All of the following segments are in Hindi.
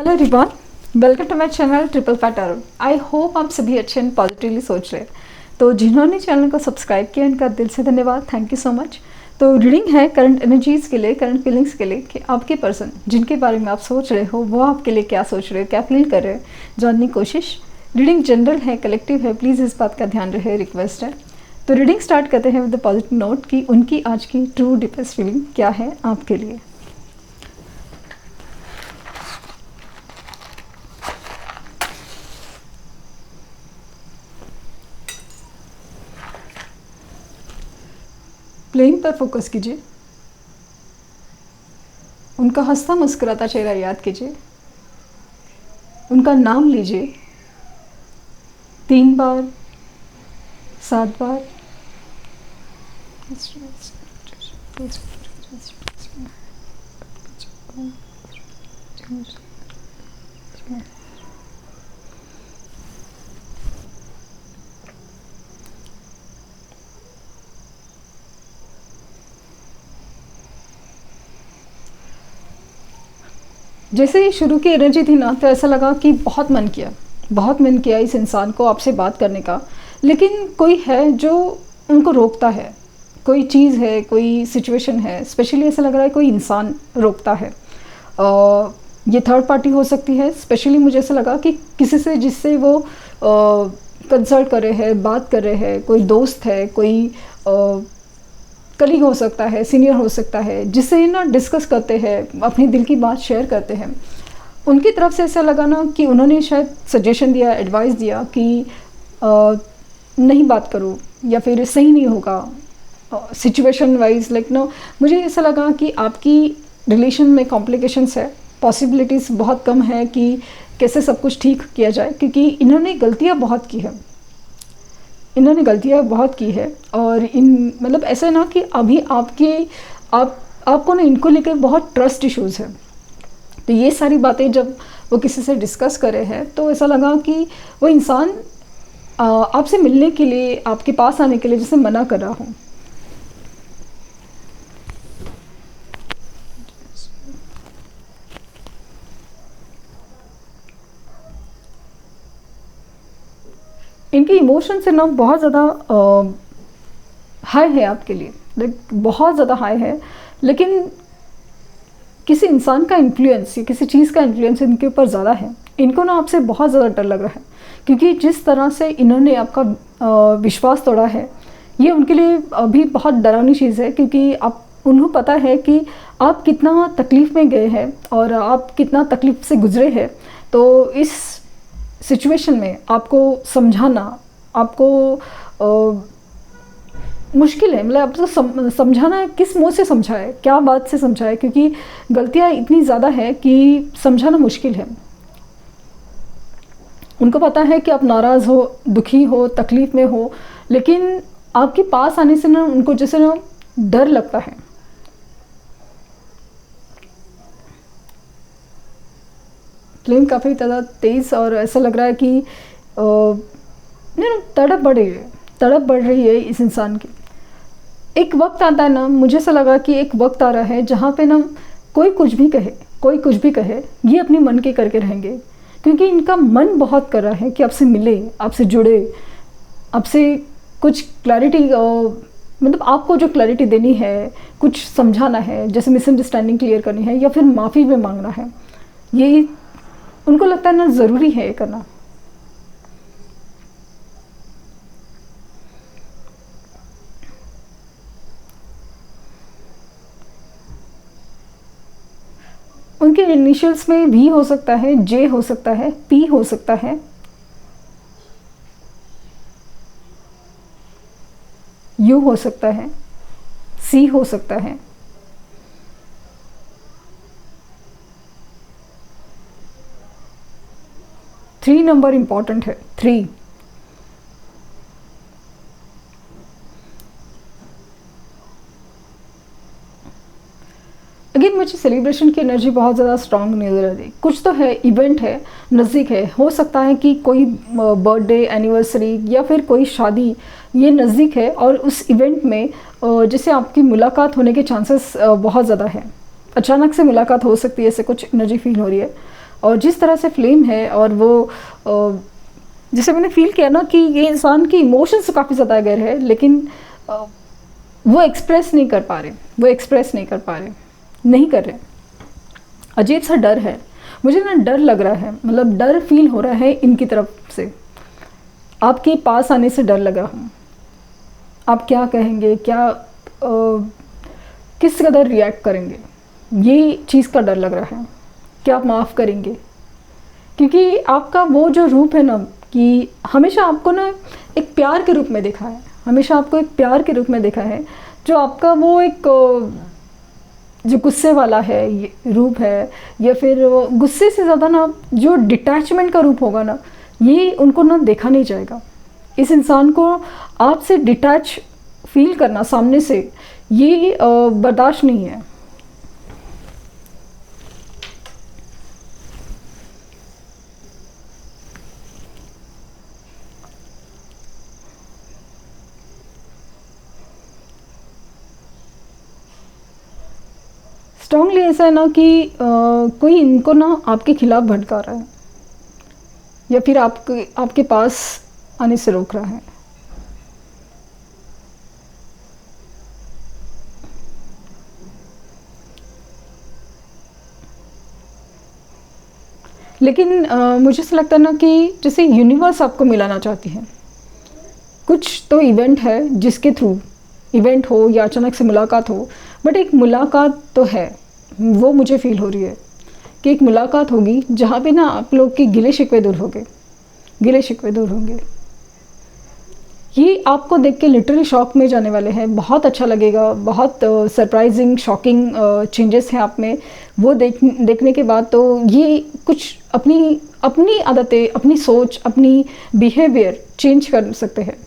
Hello everyone, welcome to my channel triple fat tarot. I hope आप सभी अच्छे एंड पॉजिटिवली सोच रहे हैं। तो जिन्होंने चैनल को सब्सक्राइब किया उनका दिल से धन्यवाद, थैंक यू सो मच। तो रीडिंग है करंट एनर्जीज़ के लिए, करंट फीलिंग्स के लिए कि आपके पर्सन जिनके बारे में आप सोच रहे हो वो आपके लिए क्या सोच रहे हो, क्या फील कर रहे हैं, जानने की कोशिश। रीडिंग जनरल है, कलेक्टिव है, प्लीज़ इस बात का ध्यान रहे, रिक्वेस्ट है। तो रीडिंग स्टार्ट करते हैं विद द पॉजिटिव नोट कि उनकी आज की ट्रू डीपेस्ट फीलिंग क्या है आपके लिए। प्लेइंग पर फोकस कीजिए, उनका हंसता मुस्कुराता चेहरा याद कीजिए, उनका नाम लीजिए 3 बार 7 बार। जैसे ही शुरू की एनर्जी थी ना, तो ऐसा लगा कि बहुत मन किया इस इंसान को आपसे बात करने का, लेकिन कोई है जो उनको रोकता है। कोई चीज़ है, कोई सिचुएशन है, स्पेशली ऐसा लग रहा है कोई इंसान रोकता है। ये थर्ड पार्टी हो सकती है। स्पेशली मुझे ऐसा लगा कि किसी से जिससे वो कंसल्ट कर रहे हैं, बात कर रहे हैं, कोई दोस्त है, कोई कलीग हो सकता है, सीनियर हो सकता है, जिससे ना डिस्कस करते हैं, अपनी दिल की बात शेयर करते हैं। उनकी तरफ से ऐसा लगा ना कि उन्होंने शायद सजेशन दिया, एडवाइस दिया कि नहीं बात करो या फिर सही नहीं होगा सिचुएशन वाइज। लाइक नो, मुझे ऐसा लगा कि आपकी रिलेशन में कॉम्प्लिकेशंस है, पॉसिबिलिटीज़ बहुत कम है कि कैसे सब कुछ ठीक किया जाए, क्योंकि इन्होंने गलतियाँ बहुत की है। और इन मतलब ऐसा है ना कि अभी आपको ना इनको लेकर बहुत ट्रस्ट इश्यूज़ है। तो ये सारी बातें जब वो किसी से डिस्कस कर रहे हैं, तो ऐसा लगा कि वो इंसान आपसे मिलने के लिए, आपके पास आने के लिए जैसे मना कर रहा हूँ। इनके इमोशन से ना बहुत ज़्यादा हाई है आपके लिए, लाइक बहुत ज़्यादा हाई है। लेकिन किसी इंसान का इन्फ्लुएंस या किसी चीज़ का इन्फ्लुएंस इनके ऊपर ज़्यादा है। इनको ना आपसे बहुत ज़्यादा डर लग रहा है, क्योंकि जिस तरह से इन्होंने आपका विश्वास तोड़ा है, ये उनके लिए अभी बहुत डरावनी चीज़ है। क्योंकि उन्हें पता है कि आप कितना तकलीफ़ में गए हैं और आप कितना तकलीफ़ से गुजरे हैं। तो इस सिचुएशन में आपको समझाना, आपको मुश्किल है। मतलब आपको समझाना किस मुँह से समझाए, क्या बात से समझाए, क्योंकि गलतियाँ इतनी ज़्यादा है कि समझाना मुश्किल है। उनको पता है कि आप नाराज़ हो, दुखी हो, तकलीफ़ में हो, लेकिन आपके पास आने से ना उनको जैसे ना डर लगता है। फ्लेम काफ़ी ज़्यादा तेज़ और ऐसा लग रहा है कि तड़प बढ़ रही है इस इंसान की। एक वक्त आता है ना, मुझे ऐसा लगा कि एक वक्त आ रहा है जहाँ पे ना कोई कुछ भी कहे, ये अपने मन के करके रहेंगे। क्योंकि इनका मन बहुत कर रहा है कि आपसे मिले, आपसे जुड़े, आपसे कुछ क्लैरिटी, मतलब आपको जो क्लैरिटी देनी है, कुछ समझाना है, जैसे मिसअंडरस्टैंडिंग क्लियर करनी है या फिर माफ़ी भी मांगना है। ये उनको लगता है ना ज़रूरी है ये करना। उनके इनिशियल्स में वी हो सकता है, जे हो सकता है, पी हो सकता है, यू हो सकता है, सी हो सकता है, थ्री नंबर इम्पॉर्टेंट है, 3। अगेन मुझे सेलिब्रेशन की एनर्जी बहुत ज़्यादा स्ट्रांग नज़र आ रही। कुछ तो है, इवेंट है, नज़दीक है। हो सकता है कि कोई बर्थडे, एनिवर्सरी या फिर कोई शादी, ये नज़दीक है। और उस इवेंट में जैसे आपकी मुलाकात होने के चांसेस बहुत ज़्यादा है। अचानक से मुलाकात हो सकती है, ऐसे कुछ एनर्जी फील हो रही है। और जिस तरह से फ्लेम है, और वो जैसे मैंने फील किया ना कि ये इंसान की इमोशंस काफ़ी ज़्यादा गहरे है, लेकिन वो एक्सप्रेस नहीं कर पा रहे, वो एक्सप्रेस नहीं कर पा रहे, नहीं कर रहे। अजीब सा डर है मुझे ना, डर लग रहा है, मतलब डर फील हो रहा है इनकी तरफ से। आपके पास आने से डर लग रहा हूँ। आप क्या कहेंगे, क्या किस कदर रिएक्ट करेंगे, ये चीज़ का डर लग रहा है। क्या आप माफ़ करेंगे? क्योंकि आपका वो जो रूप है ना, कि हमेशा आपको ना एक प्यार के रूप में देखा है, हमेशा आपको एक प्यार के रूप में देखा है। जो आपका वो एक जो गुस्से वाला है ये रूप है, या फिर गुस्से से ज़्यादा ना जो डिटैचमेंट का रूप होगा ना, ये उनको ना देखा नहीं जाएगा। इस इंसान को आपसे डिटैच फील करना सामने से, ये बर्दाश्त नहीं है। स्ट्रांगली ऐसा है ना कि कोई इनको ना आपके खिलाफ भटका रहा है, या फिर आपके पास आने से रोक रहा है। लेकिन मुझे ऐसा लगता है ना कि जैसे यूनिवर्स आपको मिलाना चाहती है। कुछ तो इवेंट है जिसके थ्रू, इवेंट हो या अचानक से मुलाकात हो, बट एक मुलाकात तो है, वो मुझे फील हो रही है कि एक मुलाकात होगी जहाँ पे ना आप लोग के गिले शिकवे दूर होंगे, गिले शिकवे दूर होंगे। ये आपको देख के लिटरली शॉक में जाने वाले हैं। बहुत अच्छा लगेगा, बहुत सरप्राइजिंग शॉकिंग चेंजेस हैं आप में। वो देखने के बाद तो ये कुछ अपनी अपनी आदतें, अपनी सोच, अपनी बिहेवियर चेंज कर सकते हैं।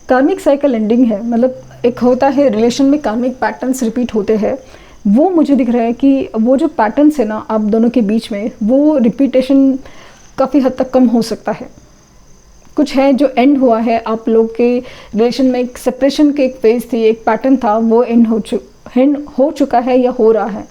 कार्मिक साइकिल एंडिंग है, मतलब एक होता है रिलेशन में कार्मिक पैटर्न्स रिपीट होते हैं। वो मुझे दिख रहा है कि वो जो पैटर्न्स है ना आप दोनों के बीच में, वो रिपीटेशन काफ़ी हद तक कम हो सकता है। कुछ है जो एंड हुआ है आप लोग के रिलेशन में, एक सेपरेशन के एक फेज थी, एक पैटर्न था, वो एंड हो चुका है या हो रहा है।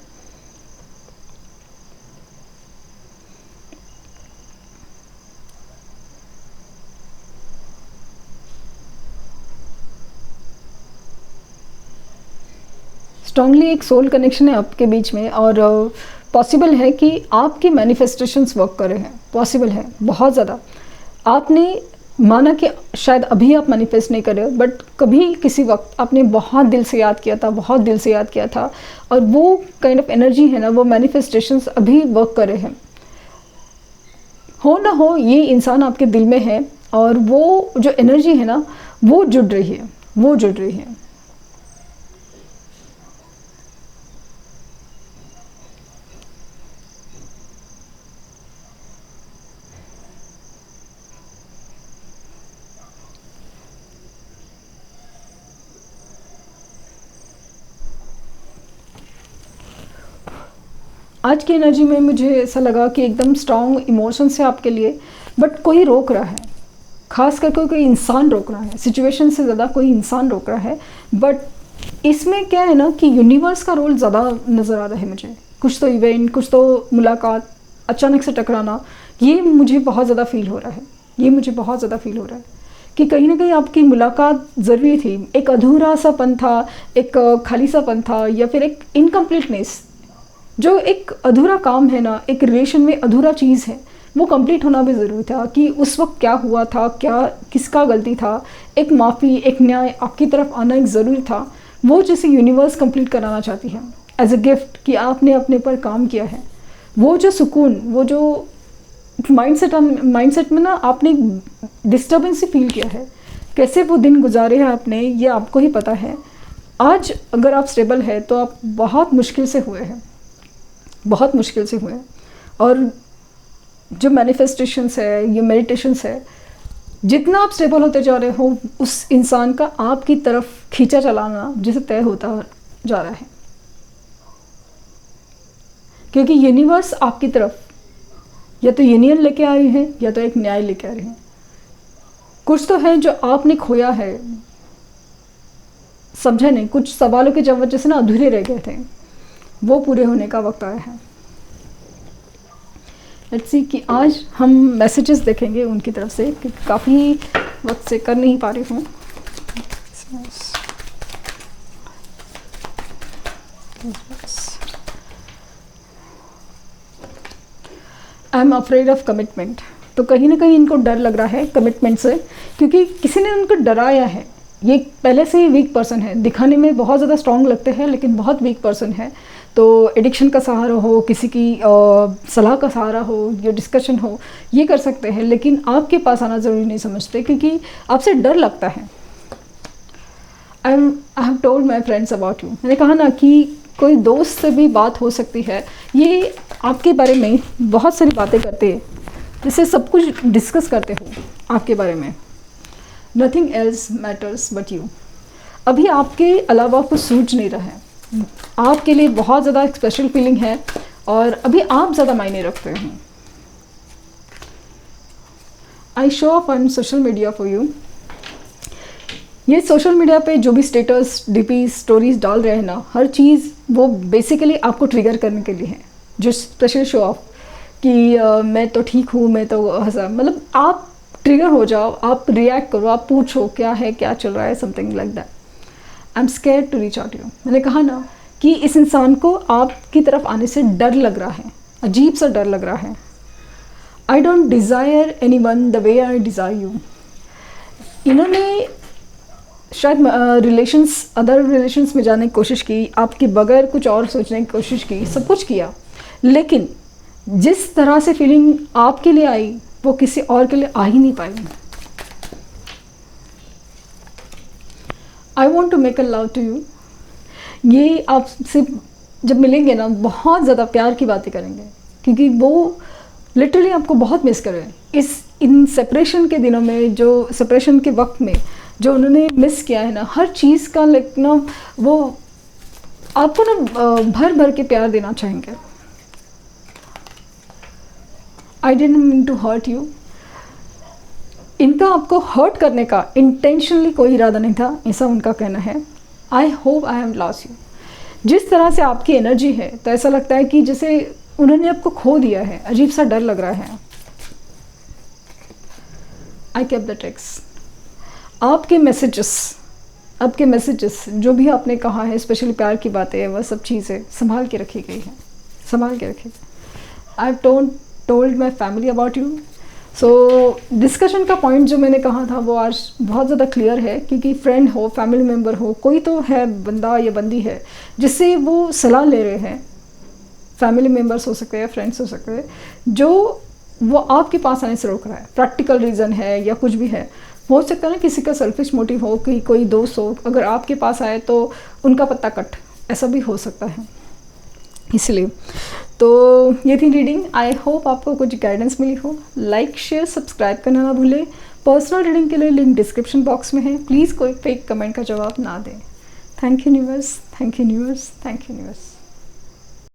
स्ट्रांगली एक सोल कनेक्शन है आपके बीच में, और पॉसिबल है कि आपकी मैनिफेस्टेशंस वर्क कर रहे हैं, पॉसिबल है बहुत ज़्यादा। आपने माना कि शायद अभी आप मैनिफेस्ट नहीं कर रहे हो, बट कभी किसी वक्त आपने बहुत दिल से याद किया था, बहुत दिल से याद किया था, और वो काइंड ऑफ एनर्जी है ना, वो मैनिफेस्टेशंस अभी वर्क कर रहे हैं। हो ना हो, ये इंसान आपके दिल में है, और वो जो एनर्जी है ना वो जुड़ रही है, वो जुड़ रही है। आज की एनर्जी में मुझे ऐसा लगा कि एकदम स्ट्रॉन्ग इमोशंस है आपके लिए, बट कोई रोक रहा है, खास करके कोई इंसान रोक रहा है, सिचुएशन से ज़्यादा कोई इंसान रोक रहा है। बट इसमें क्या है ना कि यूनिवर्स का रोल ज़्यादा नज़र आ रहा है मुझे। कुछ तो इवेंट, कुछ तो मुलाकात, अचानक से टकराना, ये मुझे बहुत ज़्यादा फील हो रहा है, ये मुझे बहुत ज़्यादा फील हो रहा है कि कहीं ना कहीं आपकी मुलाकात ज़रूरी थी। एक अधूरा सा पन था, एक खाली सा पन था, या फिर एक इनकम्प्लीटनेस, जो एक अधूरा काम है ना, एक रिलेशन में अधूरा चीज़ है, वो कंप्लीट होना भी ज़रूरी था। कि उस वक्त क्या हुआ था, क्या किसका गलती था, एक माफ़ी, एक न्याय आपकी तरफ आना एक ज़रूरी था। वो जैसे यूनिवर्स कंप्लीट कराना चाहती है एज अ गिफ्ट कि आपने अपने पर काम किया है। वो जो सुकून, वो जो माइंडसेट में ना आपने डिस्टर्बेंस ही फील किया है, कैसे वो दिन गुजारे हैं आपने, ये आपको ही पता है। आज अगर आप स्टेबल है तो आप बहुत मुश्किल से हुए हैं, बहुत मुश्किल से हुए हैं। और जो मैनिफेस्टेशंस है, ये मेडिटेशंस है, जितना आप स्टेबल होते जा रहे हो, उस इंसान का आपकी तरफ खींचा चलाना जैसे तय होता जा रहा है। क्योंकि यूनिवर्स आपकी तरफ या तो यूनियन लेके आई है, या तो एक न्याय लेके आ रहे हैं। कुछ तो है जो आपने खोया है, समझा नहीं, कुछ सवालों के जवाब जैसे ना अधूरे रह गए थे, वो पूरे होने का वक्त आया है। लेट्स सी कि आज हम मैसेजेस देखेंगे उनकी तरफ से, क्योंकि काफ़ी वक्त से कर नहीं पा रही हूँ। I am afraid of commitment. तो कहीं ना कहीं इनको डर लग रहा है कमिटमेंट से, क्योंकि किसी ने उनको डराया है। ये पहले से ही वीक पर्सन है, दिखाने में बहुत ज़्यादा स्ट्रॉन्ग लगते हैं लेकिन बहुत वीक पर्सन है। तो एडिक्शन का सहारा हो, किसी की सलाह का सहारा हो या डिस्कशन हो, ये कर सकते हैं, लेकिन आपके पास आना ज़रूरी नहीं समझते, क्योंकि आपसे डर लगता है। I have told my friends about you. मैंने कहा ना कि कोई दोस्त से भी बात हो सकती है, ये आपके बारे में बहुत सारी बातें करते हैं, जैसे सब कुछ डिस्कस करते हो आपके बारे में। Nothing else matters but you. अभी आपके अलावा कुछ सूझ नहीं रहा है, आपके लिए बहुत ज़्यादा स्पेशल फीलिंग है और अभी आप ज़्यादा मायने रखते हैं। I show up on social media for you. ये सोशल मीडिया पे जो भी स्टेटस, डीपी, स्टोरीज डाल रहे हैं ना, हर चीज़ वो बेसिकली आपको ट्रिगर करने के लिए है। जो स्पेशल शो ऑफ कि मैं तो ठीक हूँ, मैं तो हंसा, मतलब आप ट्रिगर हो जाओ, आप रिएक्ट करो, आप पूछो क्या है, क्या चल रहा है, something like that. I am scared to reach out you. मैंने कहा ना कि इस इंसान को आपकी तरफ आने से डर लग रहा है, अजीब सा डर लग रहा है। I don't desire any one the way I desire you. इन्होंने शायद रिलेशंस, अदर रिलेशंस में जाने की कोशिश की, आपके बगैर कुछ और सोचने की कोशिश की, सब कुछ किया, लेकिन जिस तरह से फीलिंग आपके लिए आई वो किसी और के लिए आ ही नहीं पाई। I want to make a love to you. ये आपसे जब मिलेंगे ना, बहुत ज़्यादा प्यार की बातें करेंगे, क्योंकि वो लिटरली आपको बहुत मिस कर रहे हैं। इन सेपरेशन के दिनों में, जो सेपरेशन के वक्त में जो उन्होंने मिस किया है ना, हर चीज़ का लेकिन ना वो आपको ना भर भर के प्यार देना चाहेंगे। I didn't mean to hurt you. इनका आपको हर्ट करने का इंटेंशनली कोई इरादा नहीं था, ऐसा उनका कहना है। I hope I have lost you. जिस तरह से आपकी एनर्जी है, तो ऐसा लगता है कि जैसे उन्होंने आपको खो दिया है, अजीब सा डर लग रहा है। आई केप द टेक्स्ट। आपके मैसेजेस जो भी आपने कहा है, स्पेशली प्यार की बातें, वह सब चीज़ें संभाल के रखी गई हैं, संभाल के रखी गई। I have told my family about you. So discussion का पॉइंट जो मैंने कहा था वो आज बहुत ज़्यादा क्लियर है, क्योंकि फ्रेंड हो, फैमिली मेम्बर हो, कोई तो है बंदा या बंदी है जिससे वो सलाह ले रहे हैं। फैमिली मेम्बर्स हो सकते हैं, फ्रेंड्स हो सकते हैं, जो वो आपके पास आने से रोक रहा है। प्रैक्टिकल रीज़न है या कुछ भी है, हो सकता है ना किसी का सेल्फिश मोटिव हो, कि कोई दोस्त हो, अगर आपके पास आए तो उनका पत्ता कट, ऐसा भी हो सकता है। इसलिए तो ये थी रीडिंग। आई होप आपको कुछ गाइडेंस मिली हो। लाइक, शेयर, सब्सक्राइब करना ना भूलें। पर्सनल रीडिंग के लिए लिंक डिस्क्रिप्शन बॉक्स में है। प्लीज़ कोई फेक कमेंट का जवाब ना दें। Thank you universe, thank you universe, thank you universe.